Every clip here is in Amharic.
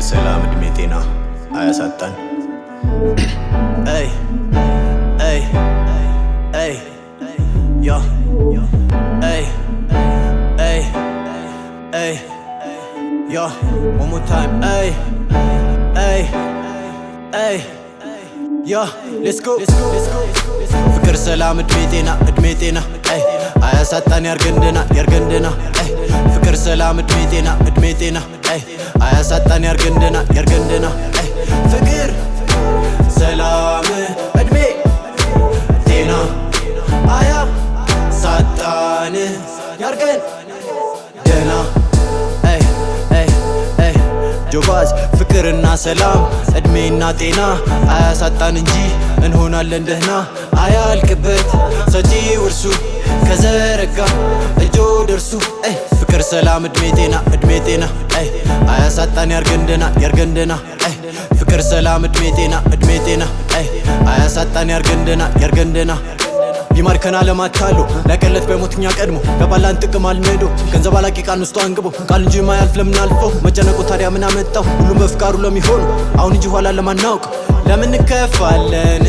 ሰላም እድሜ ጤና አያሳጣን። አይ አይ አይ ያ አይ አይ አይ ያ one more time አይ አይ አይ ያ let's go ፍቅር ሰላም እድሜ ጤና አይ አያሳጣን ያርገንደና አይ ፍቅር ሰላም እድሜ ጤና አይ አያሳጣን ያርገንደና አይ ፍቅር ሰላም እድሜ ጤና አያሳጣን ያርገንደና አይ አይ አይ ጆባዝ ፍቅርና ሰላም እድሜና ጤና አያሳጣን እንጂ እንሆናለን ደህና አያልቅበት ሰጪው እርሱ ከዘረጋ እጆ ደርሱ አይ ፍቅር ሰላም እድሜ ጤና አይ አያሳጣን ያርገንደና አይ ፍቅር ሰላም እድሜ ጤና አይ አያሳጣን ያርገንደና ቢማርከን አለማታሉ ለቀለት በሞትኛ ቀድሞ ገባላን ጥቅም አልነዶ ገንዘብ አላቂ ቃል ውስጡ አንግቦ ቃል እንጂ ማያልፍ ለምን አልፈው መጨነቁ ታዲያ ምን አመጣው ሁሉም በፍቃሩ ለሚሆኑ አሁን እንጂ ኋላ ለማናውቅ ለምን ከፋለን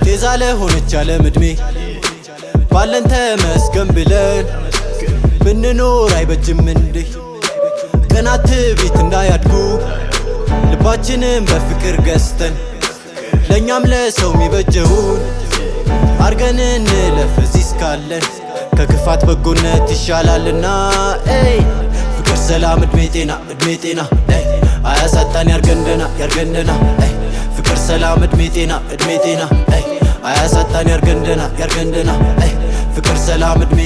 ቴዛ ለሆነች ዓለም እድሜ ባለን ተመስገን ብለን ብንኖር አይበጅም እንዴ ቀናት ቤት እንዳያድጉ ልባችንን በፍቅር ገዝተን ለኛም ለሰው የሚበጀውን አርገን እንለፍ እዚህ እስካለን ከክፋት በጎነት ይሻላልና አይ ፍቅር ሰላም እድሜ ጤና አይ አያሳጣን ያርገንደና አይ ፍቅር ሰላም እድሜ ጤና አይ አያሳጣን ያርገንደና አይ ፍቅር ሰላም እድሜ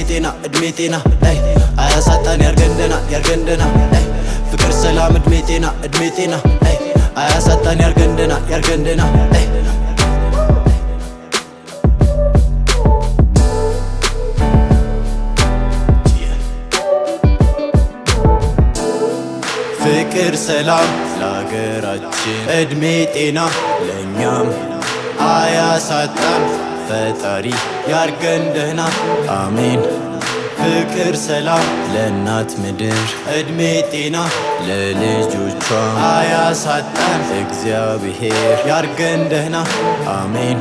ጤና አይ አያሳጣን ያርገንደና አይ ፍቅር ሰላም እድሜ ጤና አይ አያሳጣን ያርገንደና አይ ፍቅር ሰላም ለሀገራችን እድሜ ጤና ለእኛም አያሳጣን ፈጣሪ ያርገንደና አሜን። ፍቅር ሰላም ለእናት ምድር እድሜ ጤና ለልጆቿ አያሳጣን እግዚአብሔር ያርገንደና አሜን።